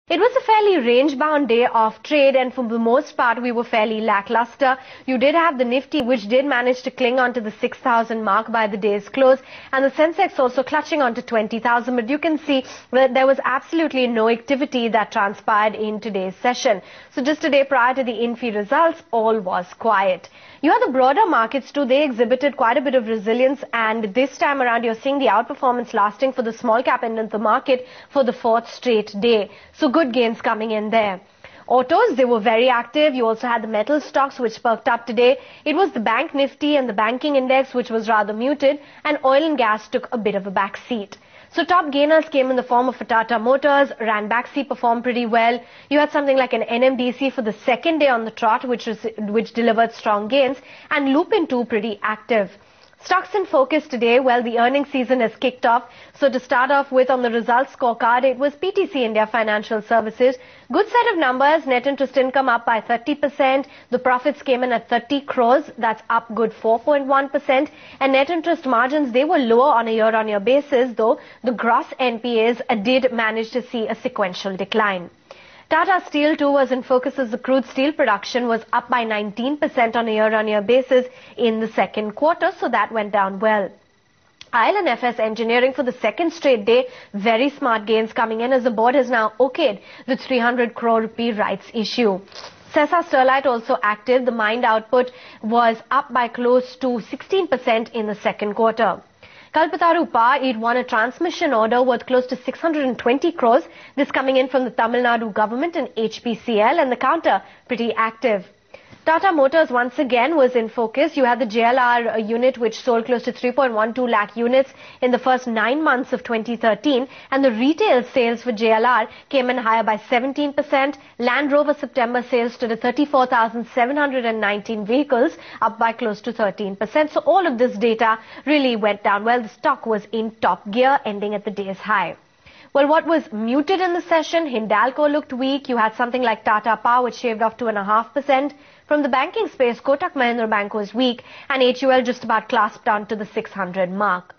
It was a fairly range-bound day of trade, and for the most part we were fairly lackluster. You did have the Nifty, which did manage to cling on to the 6,000 mark by the day's close, and the Sensex also clutching on to 20,000. But you can see that there was absolutely no activity that transpired in today's session. So just a day prior to the Infi results, all was quiet. You had the broader markets too. They exhibited quite a bit of resilience, and this time around you're seeing the outperformance lasting for the small cap end of the market for the fourth straight day. So good gains coming in there. Autos, they were very active. You also had the metal stocks which perked up today. It was the Bank Nifty and the banking index which was rather muted, and oil and gas took a bit of a back seat. So top gainers came in the form of Tata Motors. Ranbaxy performed pretty well. You had something like an NMDC for the second day on the trot which delivered strong gains, and Lupin too pretty active. Stocks in focus today. Well, the earnings season has kicked off. So to start off with, on the results scorecard, it was PTC India Financial Services. Good set of numbers. Net interest income up by 30%. The profits came in at 30 crores. That's up good 4.1%. And net interest margins, they were lower on a year-on-year basis, though the gross NPAs did manage to see a sequential decline. Tata Steel too was in focus as the crude steel production was up by 19% on a year-on-year basis in the second quarter, so that went down well. IL&FS Engineering for the second straight day, very smart gains coming in as the board has now okayed the 300 crore rupee rights issue. Sesa Sterlite also active. The mined output was up by close to 16% in the second quarter. Kalpataru Power, it won a transmission order worth close to 620 crores. This coming in from the Tamil Nadu government and HPCL, and the counter pretty active. Tata Motors once again was in focus. You had the JLR unit which sold close to 3.12 lakh units in the first 9 months of 2013, and the retail sales for JLR came in higher by 17%. Land Rover September sales stood at 34,719 vehicles, up by close to 13%. So all of this data really went down well. The stock was in top gear, ending at the day's high. Well, what was muted in the session? Hindalco looked weak. You had something like Tata Power, which shaved off 2.5%. From the banking space, Kotak Mahindra Bank was weak, and HUL just about clasped on to the 600 mark.